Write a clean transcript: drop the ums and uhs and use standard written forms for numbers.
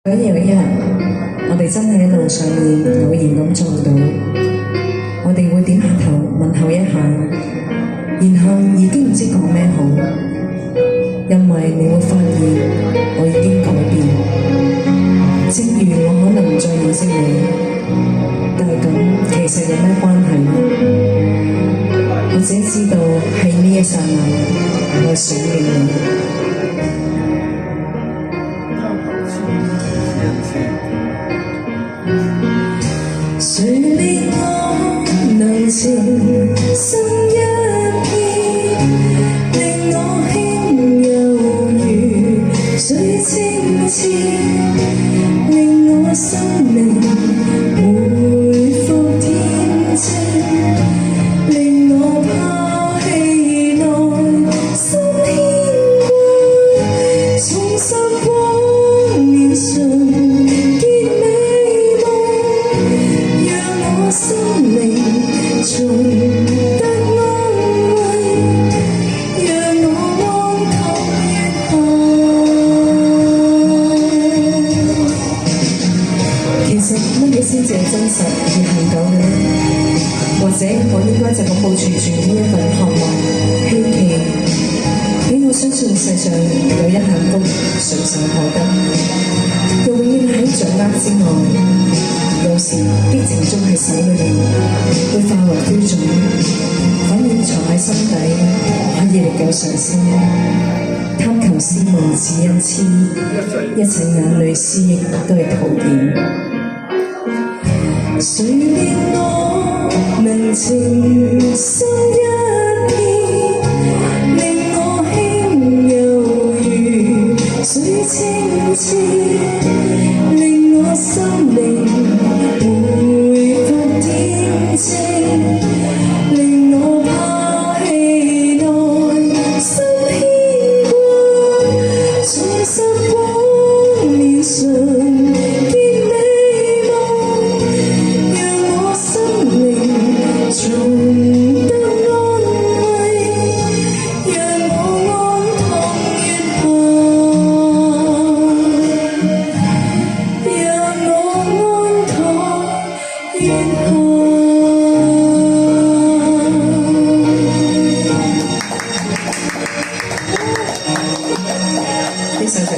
有一日，我哋真係喺路上面偶然咁撞到，我哋會點下頭問候一下，然後已經唔知講咩好，因為你會發現我已經改變。正如我可能唔再認識你，但係咁其實有咩關係呢？我只知道喺呢一剎那，我想念你。誰令我能情深一片，令我輕柔如水清澈，令我生命回復天清，令我拋棄內心牽掛，重拾光年上心靈重得安慰，讓我安躺月下。其實乜嘢先至係真實而恆久嘅呢？或者我應該就咁保存住呢一份渴望、希冀，俾我相信世上有一幸福隨手可得，又永遠喺掌握之外。有時激情中喺手裏面會化為灰燼，反而藏喺心底可以歷久常新。貪求思慕只因痴，一切眼淚思憶都係徒然。誰令我能情深一片，令我輕柔如水清澈，令我心靈回復天清，令我拋棄內心牽掛，重拾光年上見美夢，讓我生命重得安慰，讓我安躺月下，讓我安躺月下。